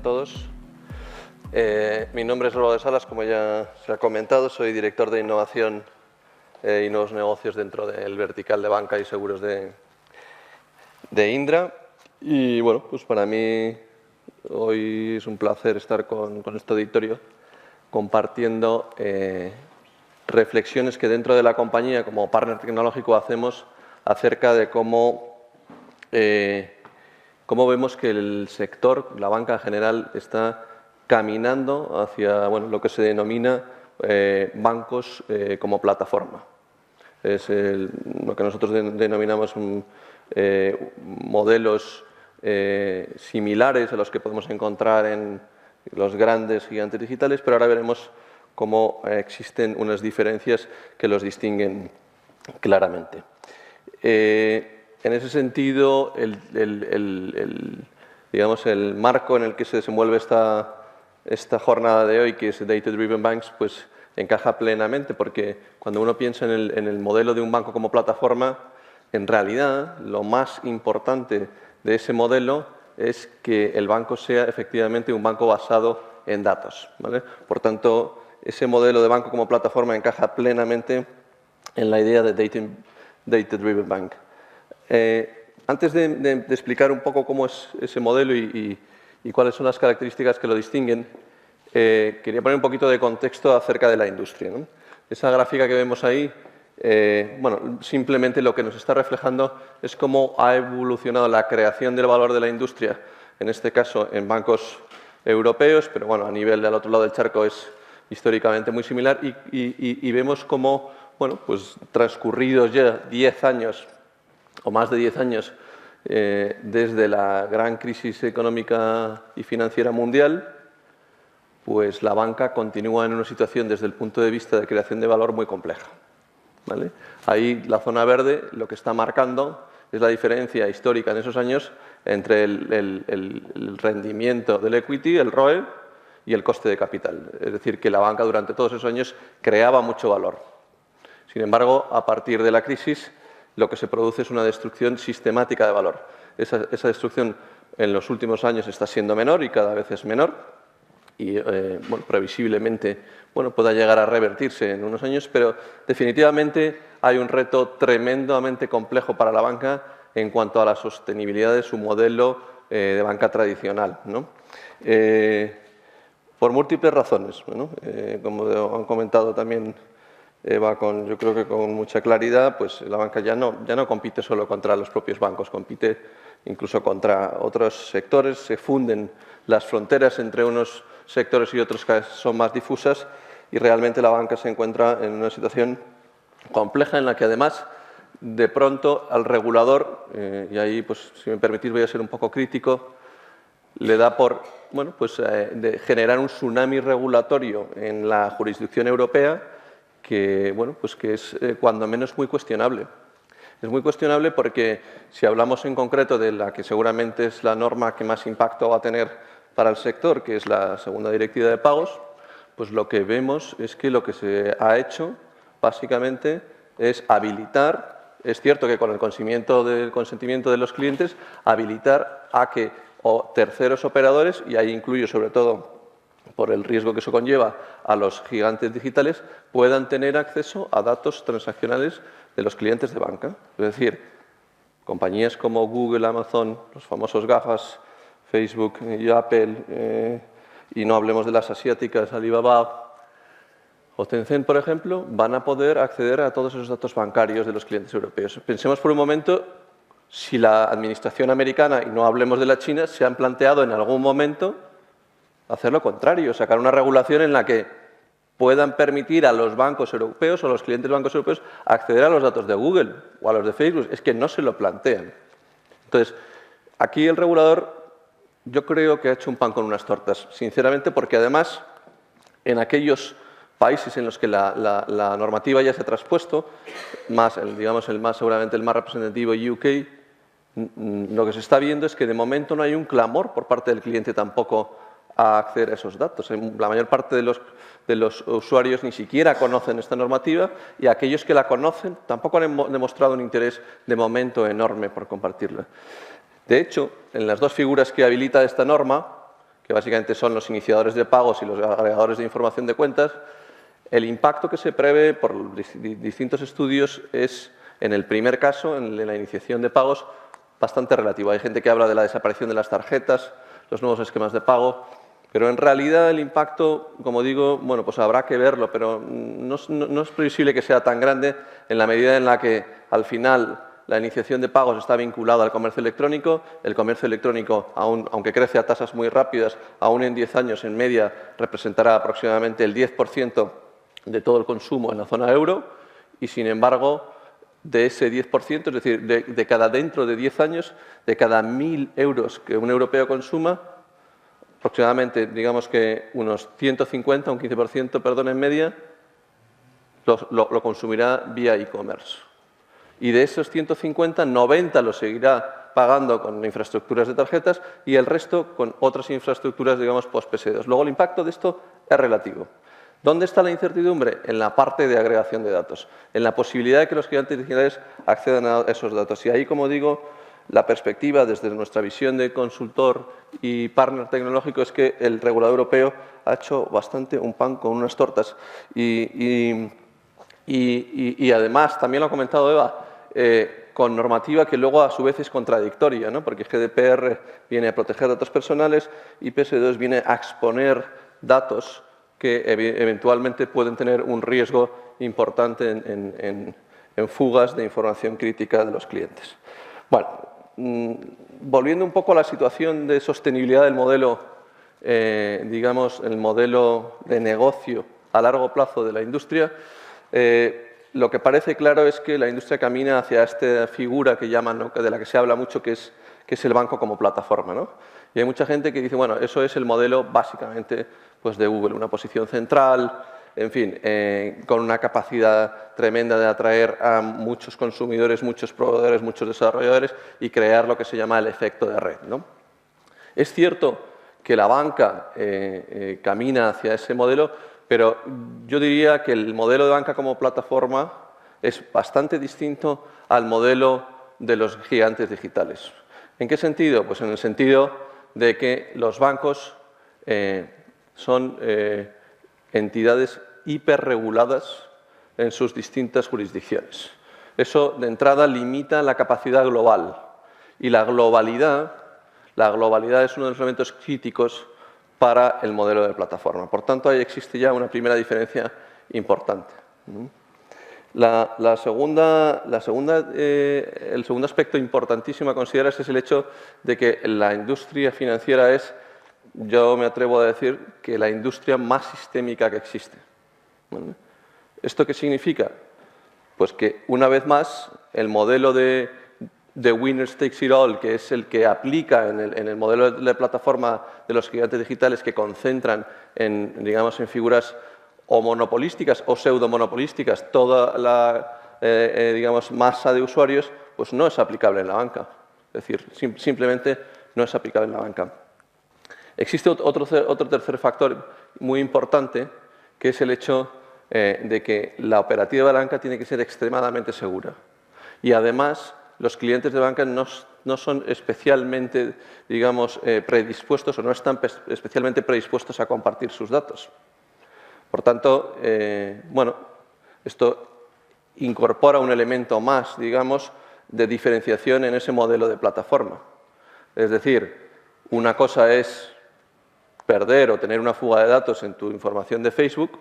todos. Mi nombre es Álvaro Salas, como ya se ha comentado, soy director de innovación y nuevos negocios dentro del vertical de banca y seguros de Indra. Y bueno, pues para mí hoy es un placer estar con este auditorio compartiendo reflexiones que dentro de la compañía como partner tecnológico hacemos acerca de cómo vemos que el sector, la banca en general, está caminando hacia lo que se denomina bancos como plataforma. Es lo que nosotros denominamos modelos similares a los que podemos encontrar en los grandes gigantes digitales, pero ahora veremos cómo existen unas diferencias que los distinguen claramente. En ese sentido, digamos, el marco en el que se desenvuelve esta jornada de hoy, que es Data Driven Banks, pues encaja plenamente, porque cuando uno piensa en el modelo de un banco como plataforma, en realidad lo más importante de ese modelo es que el banco sea efectivamente un banco basado en datos, ¿vale? Por tanto, ese modelo de banco como plataforma encaja plenamente en la idea de Data Driven Bank. Antes de explicar un poco cómo es ese modelo y cuáles son las características que lo distinguen, quería poner un poquito de contexto acerca de la industria, ¿no? Esa gráfica que vemos ahí, simplemente lo que nos está reflejando es cómo ha evolucionado la creación del valor de la industria, en este caso en bancos europeos, pero a nivel del otro lado del charco es históricamente muy similar y vemos cómo, pues transcurridos ya 10 años o más de 10 años desde la gran crisis económica y financiera mundial, pues la banca continúa en una situación desde el punto de vista de creación de valor muy compleja, ¿vale? Ahí la zona verde lo que está marcando es la diferencia histórica en esos años entre el rendimiento del equity, el ROE, y el coste de capital. Es decir, que la banca durante todos esos años creaba mucho valor. Sin embargo, a partir de la crisis, lo que se produce es una destrucción sistemática de valor. Esa destrucción en los últimos años está siendo menor y cada vez es menor y previsiblemente pueda llegar a revertirse en unos años, pero definitivamente hay un reto tremendamente complejo para la banca en cuanto a la sostenibilidad de su modelo de banca tradicional, ¿no? Por múltiples razones, ¿no? Como han comentado también Eva, yo creo que con mucha claridad, pues la banca ya no compite solo contra los propios bancos, compite incluso contra otros sectores, se funden las fronteras entre unos sectores y otros que son más difusas y realmente la banca se encuentra en una situación compleja en la que además de pronto al regulador, y ahí pues si me permitís voy a ser un poco crítico, le da por de generar un tsunami regulatorio en la jurisdicción europea que es cuando menos muy cuestionable. Es muy cuestionable porque si hablamos en concreto de la que seguramente es la norma que más impacto va a tener para el sector, que es la segunda directiva de pagos, pues lo que vemos es que lo que se ha hecho básicamente es habilitar, es cierto que con el consentimiento de los clientes, habilitar a que terceros operadores, y ahí incluyo sobre todo por el riesgo que eso conlleva a los gigantes digitales, puedan tener acceso a datos transaccionales de los clientes de banca. Es decir, compañías como Google, Amazon, los famosos GAFAs, Facebook y Apple, y no hablemos de las asiáticas, Alibaba o Tencent, por ejemplo, van a poder acceder a todos esos datos bancarios de los clientes europeos. Pensemos por un momento si la administración americana, y no hablemos de la China, se han planteado en algún momento hacer lo contrario, sacar una regulación en la que puedan permitir a los bancos europeos o a los clientes de bancos europeos acceder a los datos de Google o a los de Facebook. Es que no se lo plantean. Entonces, aquí el regulador yo creo que ha hecho un pan con unas tortas, sinceramente, porque además en aquellos países en los que la normativa ya se ha traspuesto, seguramente el más representativo, UK, lo que se está viendo es que de momento no hay un clamor por parte del cliente tampoco a acceder a esos datos. La mayor parte de los usuarios ni siquiera conocen esta normativa y aquellos que la conocen tampoco han demostrado un interés de momento enorme por compartirla. De hecho, en las dos figuras que habilita esta norma, que básicamente son los iniciadores de pagos y los agregadores de información de cuentas, el impacto que se prevé por distintos estudios es, en el primer caso, en la iniciación de pagos, bastante relativo. Hay gente que habla de la desaparición de las tarjetas, los nuevos esquemas de pago, pero en realidad el impacto, como digo, bueno, pues habrá que verlo, pero no es previsible que sea tan grande en la medida en la que, al final, la iniciación de pagos está vinculada al comercio electrónico. El comercio electrónico, aunque crece a tasas muy rápidas, aún en 10 años, en media, representará aproximadamente el 10% de todo el consumo en la zona euro y, sin embargo, de ese 10%, es decir, dentro de 10 años, de cada 1.000 euros que un europeo consuma, aproximadamente, digamos que unos 150, un 15%, perdón, en media, lo consumirá vía e-commerce. Y de esos 150, 90 lo seguirá pagando con infraestructuras de tarjetas y el resto con otras infraestructuras, digamos, post-PSD2. Luego, el impacto de esto es relativo. ¿Dónde está la incertidumbre? En la parte de agregación de datos, en la posibilidad de que los gigantes digitales accedan a esos datos. Y ahí, como digo, la perspectiva desde nuestra visión de consultor y partner tecnológico es que el regulador europeo ha hecho bastante un pan con unas tortas. Y además, también lo ha comentado Eva, con normativa que luego a su vez es contradictoria, ¿no? Porque GDPR viene a proteger datos personales y PSD2 viene a exponer datos que eventualmente pueden tener un riesgo importante en fugas de información crítica de los clientes. Bueno, volviendo un poco a la situación de sostenibilidad del modelo, digamos, el modelo de negocio a largo plazo de la industria, lo que parece claro es que la industria camina hacia esta figura que llaman, ¿no?, de la que se habla mucho, que es el banco como plataforma, ¿no? Y hay mucha gente que dice, bueno, eso es el modelo básicamente pues, de Google, una posición central, en fin, con una capacidad tremenda de atraer a muchos consumidores, muchos proveedores, muchos desarrolladores y crear lo que se llama el efecto de red, ¿no? Es cierto que la banca camina hacia ese modelo, pero yo diría que el modelo de banca como plataforma es bastante distinto al modelo de los gigantes digitales. ¿En qué sentido? Pues en el sentido de que los bancos son entidades hiperreguladas en sus distintas jurisdicciones. Eso, de entrada, limita la capacidad global. Y la globalidad es uno de los elementos críticos para el modelo de plataforma. Por tanto, ahí existe ya una primera diferencia importante. El segundo aspecto importantísimo a considerar es el hecho de que la industria financiera es, yo me atrevo a decir, que la industria más sistémica que existe. ¿Vale? ¿Esto qué significa? Pues que, una vez más, el modelo de winner takes it all, que es el que aplica en el modelo de plataforma de los gigantes digitales que concentran digamos, en figuras o monopolísticas o pseudomonopolísticas toda la digamos, masa de usuarios, pues no es aplicable en la banca. Es decir, simplemente no es aplicable en la banca. Existe otro tercer factor muy importante, que es el hecho de que la operativa de la banca tiene que ser extremadamente segura. Y además, los clientes de banca no son especialmente, digamos, predispuestos o no están especialmente predispuestos a compartir sus datos. Por tanto, bueno, esto incorpora un elemento más, digamos, de diferenciación en ese modelo de plataforma. Es decir, una cosa es perder o tener una fuga de datos en tu información de Facebook,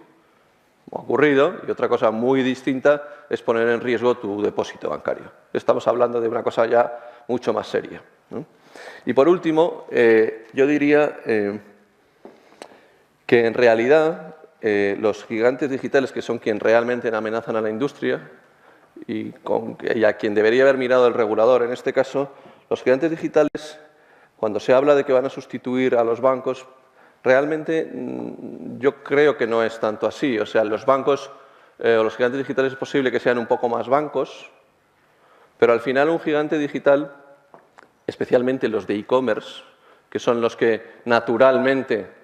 como ha ocurrido, y otra cosa muy distinta es poner en riesgo tu depósito bancario. Estamos hablando de una cosa ya mucho más seria, ¿no? Y por último, yo diría que en realidad los gigantes digitales, que son quienes realmente amenazan a la industria y a quien debería haber mirado el regulador en este caso, los gigantes digitales, cuando se habla de que van a sustituir a los bancos, realmente yo creo que no es tanto así. O sea, los bancos o los gigantes digitales es posible que sean un poco más bancos, pero al final un gigante digital, especialmente los de e-commerce, que son los que naturalmente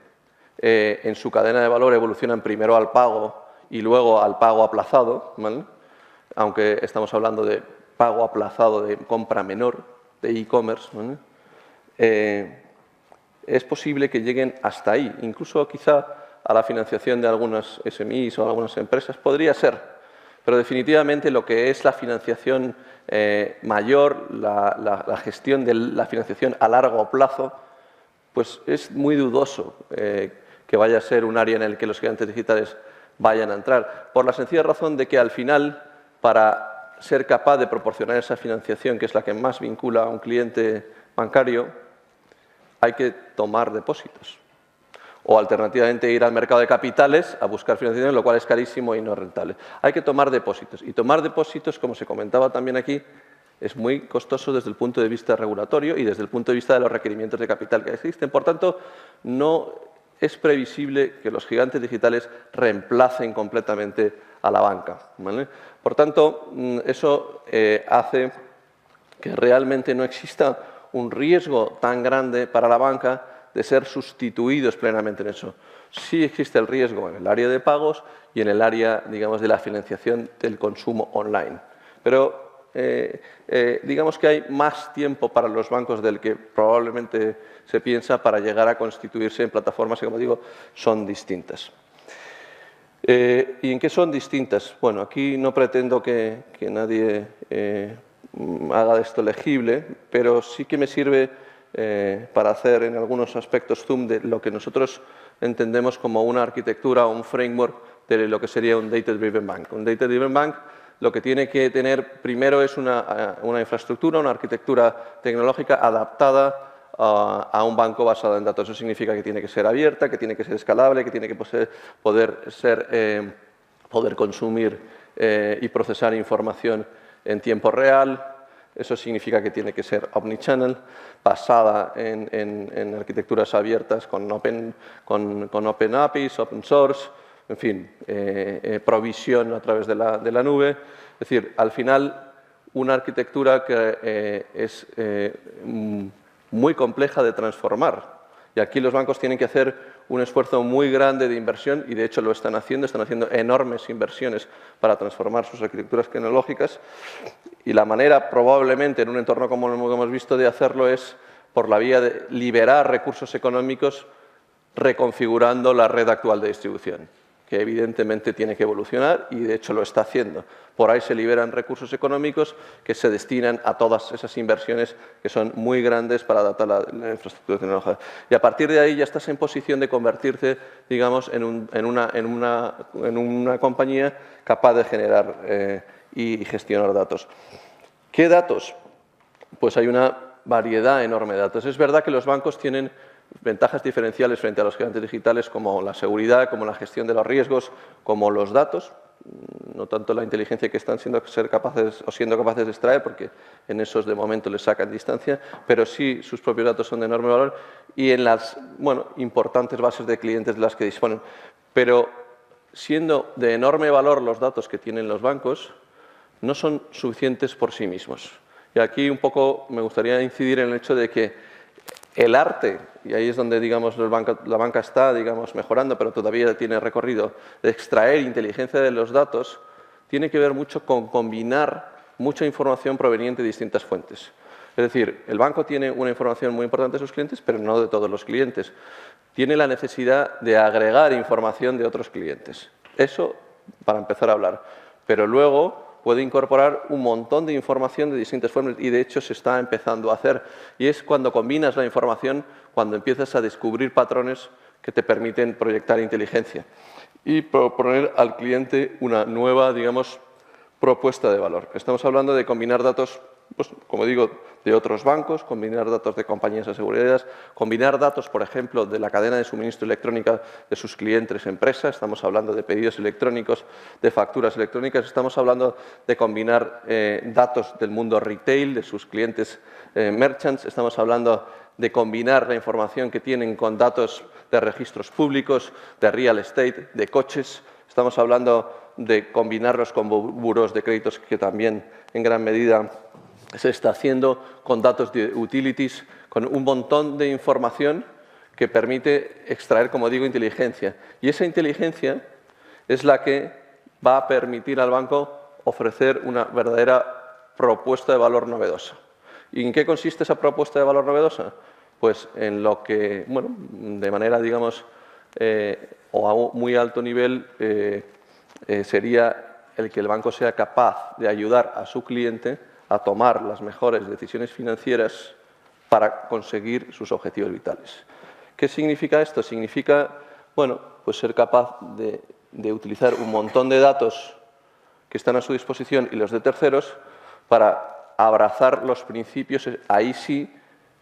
en su cadena de valor evolucionan primero al pago y luego al pago aplazado, ¿vale? Aunque estamos hablando de pago aplazado de compra menor de e-commerce, ¿vale? es posible que lleguen hasta ahí, incluso quizá a la financiación de algunas SMIs o algunas empresas, podría ser, pero definitivamente lo que es la financiación mayor, la gestión de la financiación a largo plazo, pues es muy dudoso que vaya a ser un área en el que los gigantes digitales vayan a entrar, por la sencilla razón de que al final, para ser capaz de proporcionar esa financiación, que es la que más vincula a un cliente bancario, hay que tomar depósitos. O alternativamente ir al mercado de capitales a buscar financiación, lo cual es carísimo y no rentable. Hay que tomar depósitos. Y tomar depósitos, como se comentaba también aquí, es muy costoso desde el punto de vista regulatorio y desde el punto de vista de los requerimientos de capital que existen. Por tanto, no es previsible que los gigantes digitales reemplacen completamente a la banca, ¿vale? Por tanto, eso hace que realmente no exista un riesgo tan grande para la banca de ser sustituidos plenamente en eso. Sí existe el riesgo en el área de pagos y en el área, digamos, de la financiación del consumo online. Pero digamos que hay más tiempo para los bancos del que probablemente se piensa para llegar a constituirse en plataformas que, como digo, son distintas. ¿Y en qué son distintas? Bueno, aquí no pretendo que nadie haga de esto legible, pero sí que me sirve para hacer en algunos aspectos zoom de lo que nosotros entendemos como una arquitectura o un framework de lo que sería un data-driven bank. Un data-driven bank lo que tiene que tener primero es una infraestructura, una arquitectura tecnológica adaptada a un banco basado en datos. Eso significa que tiene que ser abierta, que tiene que ser escalable, que tiene que poder consumir y procesar información en tiempo real. Eso significa que tiene que ser omnichannel, basada en arquitecturas abiertas con open APIs, open source, en fin, provisión a través de la nube. Es decir, al final, una arquitectura que es muy compleja de transformar. Y aquí los bancos tienen que hacer un esfuerzo muy grande de inversión y, de hecho, lo están haciendo enormes inversiones para transformar sus arquitecturas tecnológicas. Y la manera, probablemente, en un entorno como lo hemos visto, de hacerlo es por la vía de liberar recursos económicos reconfigurando la red actual de distribución, que evidentemente tiene que evolucionar y, de hecho, lo está haciendo. Por ahí se liberan recursos económicos que se destinan a todas esas inversiones que son muy grandes para adaptar la infraestructura tecnológica. Y a partir de ahí ya estás en posición de convertirte, digamos, en una compañía capaz de generar y gestionar datos. ¿Qué datos? Pues hay una variedad enorme de datos. Es verdad que los bancos tienen ventajas diferenciales frente a los gigantes digitales, como la seguridad, como la gestión de los riesgos, como los datos, no tanto la inteligencia que están siendo capaces de extraer, porque en esos de momento les sacan distancia, pero sí sus propios datos son de enorme valor y en las importantes bases de clientes de las que disponen. Pero siendo de enorme valor los datos que tienen los bancos, no son suficientes por sí mismos. Y aquí un poco me gustaría incidir en el hecho de que el arte, y ahí es donde digamos, la banca está mejorando, pero todavía tiene recorrido, de extraer inteligencia de los datos, tiene que ver mucho con combinar mucha información proveniente de distintas fuentes. Es decir, el banco tiene una información muy importante de sus clientes, pero no de todos los clientes. Tiene la necesidad de agregar información de otros clientes. Eso para empezar a hablar. Pero luego puede incorporar un montón de información de distintas formas y, de hecho, se está empezando a hacer. Y es cuando combinas la información, cuando empiezas a descubrir patrones que te permiten proyectar inteligencia y proponer al cliente una nueva, digamos, propuesta de valor. Estamos hablando de combinar datos, pues, como digo, de otros bancos, combinar datos de compañías de seguridad, combinar datos, por ejemplo, de la cadena de suministro electrónica de sus clientes empresas. Estamos hablando de pedidos electrónicos, de facturas electrónicas. Estamos hablando de combinar datos del mundo retail, de sus clientes merchants. Estamos hablando de combinar la información que tienen con datos de registros públicos, de real estate, de coches. Estamos hablando de combinarlos con buros de créditos, que también en gran medida se está haciendo, con datos de utilities, con un montón de información que permite extraer, como digo, inteligencia. Y esa inteligencia es la que va a permitir al banco ofrecer una verdadera propuesta de valor novedosa. ¿Y en qué consiste esa propuesta de valor novedosa? pues en lo que, bueno, de manera, digamos, o a muy alto nivel, sería el que el banco sea capaz de ayudar a su cliente a tomar las mejores decisiones financieras para conseguir sus objetivos vitales. ¿Qué significa esto? Significa, bueno, pues ser capaz de utilizar un montón de datos que están a su disposición y los de terceros para abrazar los principios, ahí sí,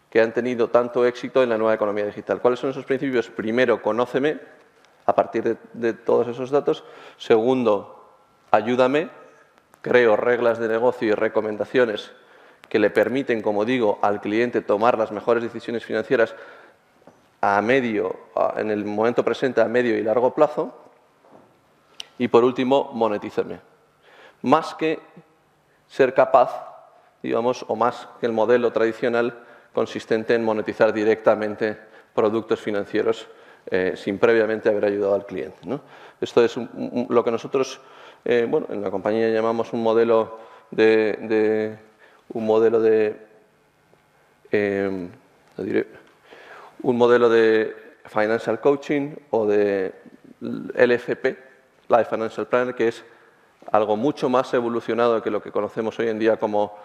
que han tenido tanto éxito en la nueva economía digital. ¿Cuáles son esos principios? Primero, conóceme a partir de todos esos datos. Segundo, ayúdame, creo reglas de negocio y recomendaciones que le permiten, como digo, al cliente tomar las mejores decisiones financieras en el momento presente, a medio y largo plazo. Y, por último, monetízame. Más que ser capaz, digamos, o más que el modelo tradicional consistente en monetizar directamente productos financieros sin previamente haber ayudado al cliente, ¿no? Esto es lo que nosotros, bueno, en la compañía llamamos un modelo de financial coaching o de LFP, Life Financial Planner, que es algo mucho más evolucionado que lo que conocemos hoy en día como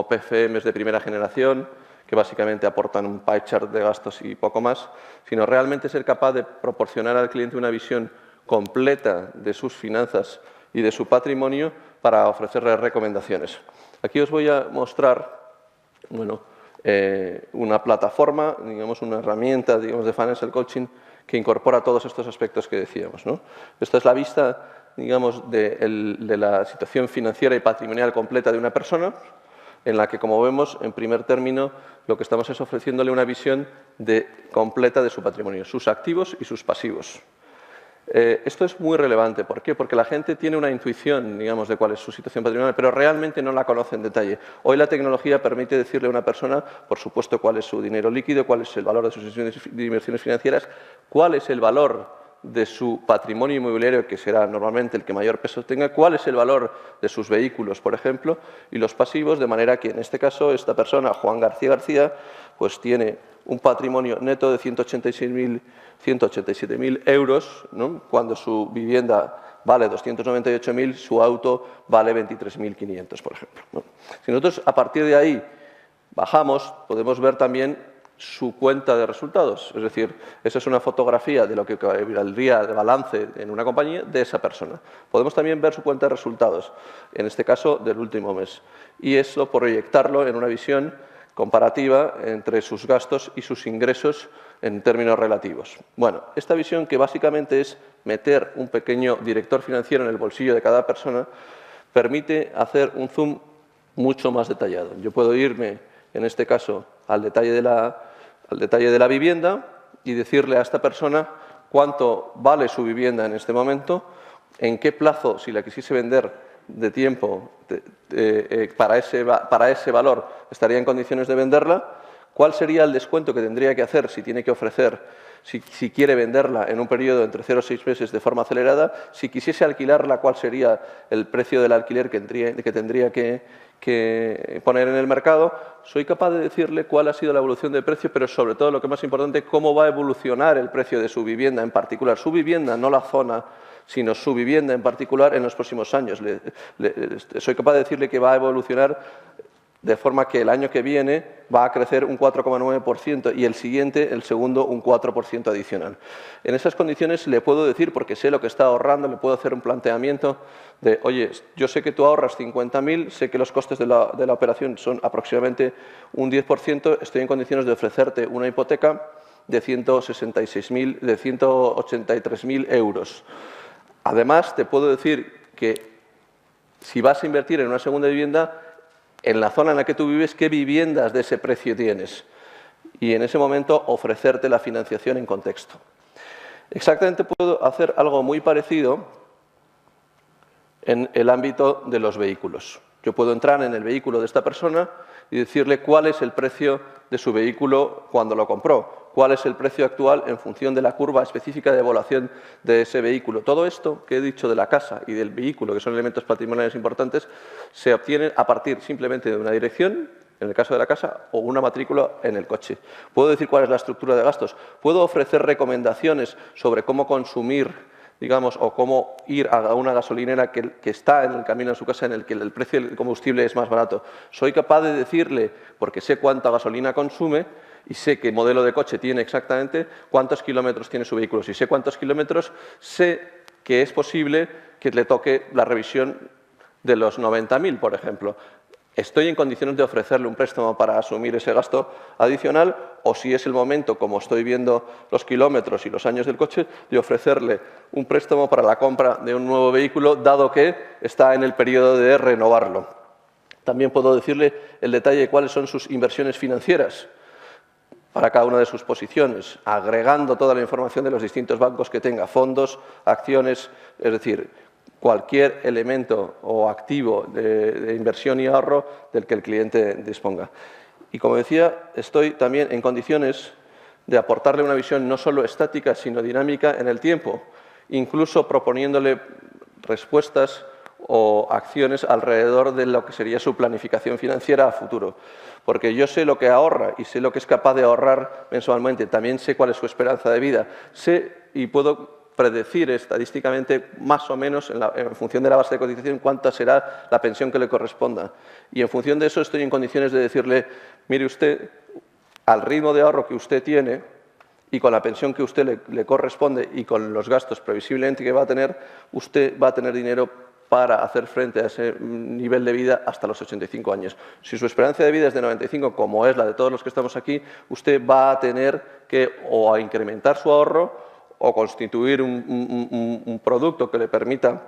PFMs de primera generación, que básicamente aportan un pie chart de gastos y poco más, sino realmente ser capaz de proporcionar al cliente una visión completa de sus finanzas y de su patrimonio para ofrecerle recomendaciones. Aquí os voy a mostrar, bueno, una plataforma, digamos, una herramienta, digamos, de financial coaching que incorpora todos estos aspectos que decíamos, ¿no? Esta es la vista, digamos, de la situación financiera y patrimonial completa de una persona, en la que, como vemos, en primer término, lo que estamos es ofreciéndole una visión completa de su patrimonio, sus activos y sus pasivos. Esto es muy relevante. ¿Por qué? Porque la gente tiene una intuición, digamos, de cuál es su situación patrimonial, pero realmente no la conoce en detalle. Hoy la tecnología permite decirle a una persona, por supuesto, cuál es su dinero líquido, cuál es el valor de sus inversiones financieras, cuál es el valor de su patrimonio inmobiliario, que será normalmente el que mayor peso tenga, cuál es el valor de sus vehículos, por ejemplo, y los pasivos, de manera que en este caso esta persona, Juan García, pues tiene un patrimonio neto de 187.000 euros, ¿no? Cuando su vivienda vale 298.000, su auto vale 23.500, por ejemplo, ¿no? Si nosotros a partir de ahí bajamos, podemos ver también su cuenta de resultados. Es decir, esa es una fotografía de lo que valdría de balance en una compañía de esa persona. Podemos también ver su cuenta de resultados, en este caso del último mes. Y eso proyectarlo en una visión comparativa entre sus gastos y sus ingresos en términos relativos. Bueno, esta visión, que básicamente es meter un pequeño director financiero en el bolsillo de cada persona, permite hacer un zoom mucho más detallado. Yo puedo irme, en este caso, al detalle de la vivienda y decirle a esta persona cuánto vale su vivienda en este momento, en qué plazo, si la quisiese vender de tiempo para ese valor, estaría en condiciones de venderla, cuál sería el descuento que tendría que hacer si tiene que ofrecer, si quiere venderla en un periodo entre 0 y 6 meses de forma acelerada, si quisiese alquilarla, cuál sería el precio del alquiler que tendría que poner en el mercado. Soy capaz de decirle cuál ha sido la evolución del precio, pero sobre todo, lo que es más importante, cómo va a evolucionar el precio de su vivienda en particular. Su vivienda, no la zona, sino su vivienda en particular en los próximos años. Soy capaz de decirle que va a evolucionar de forma que el año que viene va a crecer un 4,9% y el siguiente, el segundo, un 4% adicional. En esas condiciones le puedo decir, porque sé lo que está ahorrando, le puedo hacer un planteamiento de, oye, yo sé que tú ahorras 50.000, sé que los costes de la operación son aproximadamente un 10%, estoy en condiciones de ofrecerte una hipoteca de 183.000 euros. Además, te puedo decir que si vas a invertir en una segunda vivienda, en la zona en la que tú vives, ¿qué viviendas de ese precio tienes? Y en ese momento ofrecerte la financiación en contexto. Exactamente puedo hacer algo muy parecido en el ámbito de los vehículos. Yo puedo entrar en el vehículo de esta persona y decirle cuál es el precio de su vehículo cuando lo compró, cuál es el precio actual en función de la curva específica de evaluación de ese vehículo. Todo esto que he dicho de la casa y del vehículo, que son elementos patrimoniales importantes, se obtiene a partir simplemente de una dirección en el caso de la casa, o una matrícula en el coche. Puedo decir cuál es la estructura de gastos. Puedo ofrecer recomendaciones sobre cómo consumir, digamos, o cómo ir a una gasolinera que está en el camino a su casa en el que el precio del combustible es más barato. Soy capaz de decirle, porque sé cuánta gasolina consume y sé qué modelo de coche tiene exactamente, cuántos kilómetros tiene su vehículo. Si sé cuántos kilómetros, sé que es posible que le toque la revisión de los 90.000, por ejemplo. ¿Estoy en condiciones de ofrecerle un préstamo para asumir ese gasto adicional? O si es el momento, como estoy viendo los kilómetros y los años del coche, de ofrecerle un préstamo para la compra de un nuevo vehículo, dado que está en el periodo de renovarlo. También puedo decirle el detalle de cuáles son sus inversiones financieras para cada una de sus posiciones, agregando toda la información de los distintos bancos que tenga, fondos, acciones, es decir, cualquier elemento o activo de inversión y ahorro del que el cliente disponga. Y como decía, estoy también en condiciones de aportarle una visión no solo estática, sino dinámica en el tiempo, incluso proponiéndole respuestas o acciones alrededor de lo que sería su planificación financiera a futuro. Porque yo sé lo que ahorra y sé lo que es capaz de ahorrar mensualmente, también sé cuál es su esperanza de vida, sé y puedo predecir estadísticamente más o menos en función de la base de cotización cuánta será la pensión que le corresponda. Y en función de eso estoy en condiciones de decirle, mire usted, al ritmo de ahorro que usted tiene y con la pensión que usted le corresponde y con los gastos previsiblemente que va a tener, usted va a tener dinero para hacer frente a ese nivel de vida hasta los 85 años. Si su esperanza de vida es de 95, como es la de todos los que estamos aquí, usted va a tener que o a incrementar su ahorro o constituir un producto que le permita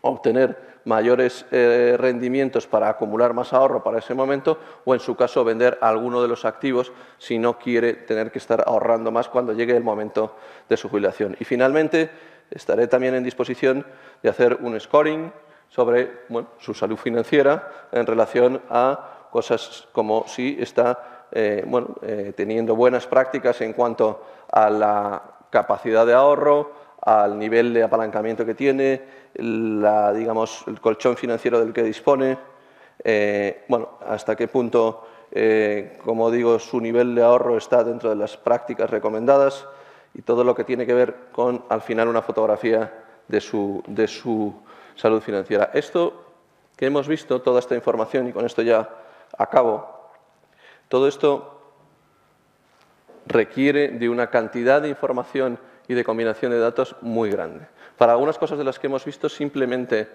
obtener mayores rendimientos para acumular más ahorro para ese momento o, en su caso, vender alguno de los activos si no quiere tener que estar ahorrando más cuando llegue el momento de su jubilación. Y, finalmente, estaré también en disposición de hacer un scoring sobre su salud financiera en relación a cosas como si está teniendo buenas prácticas en cuanto a la capacidad de ahorro, al nivel de apalancamiento que tiene, digamos, el colchón financiero del que dispone, hasta qué punto, como digo, su nivel de ahorro está dentro de las prácticas recomendadas y todo lo que tiene que ver con, al final, una fotografía de su salud financiera. Esto que hemos visto, toda esta información, y con esto ya acabo, todo esto requiere de una cantidad de información y de combinación de datos muy grande. Para algunas cosas de las que hemos visto, simplemente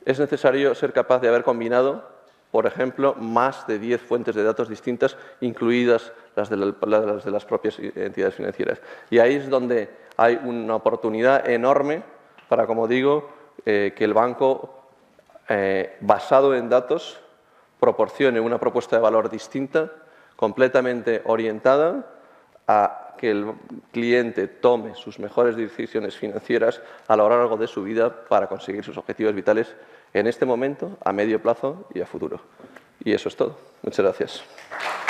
es necesario ser capaz de haber combinado, por ejemplo, más de 10 fuentes de datos distintas, incluidas las de las propias entidades financieras. Y ahí es donde hay una oportunidad enorme para, como digo, que el banco, basado en datos, proporcione una propuesta de valor distinta, completamente orientada a que el cliente tome sus mejores decisiones financieras a lo largo de su vida para conseguir sus objetivos vitales en este momento, a medio plazo y a futuro. Y eso es todo. Muchas gracias.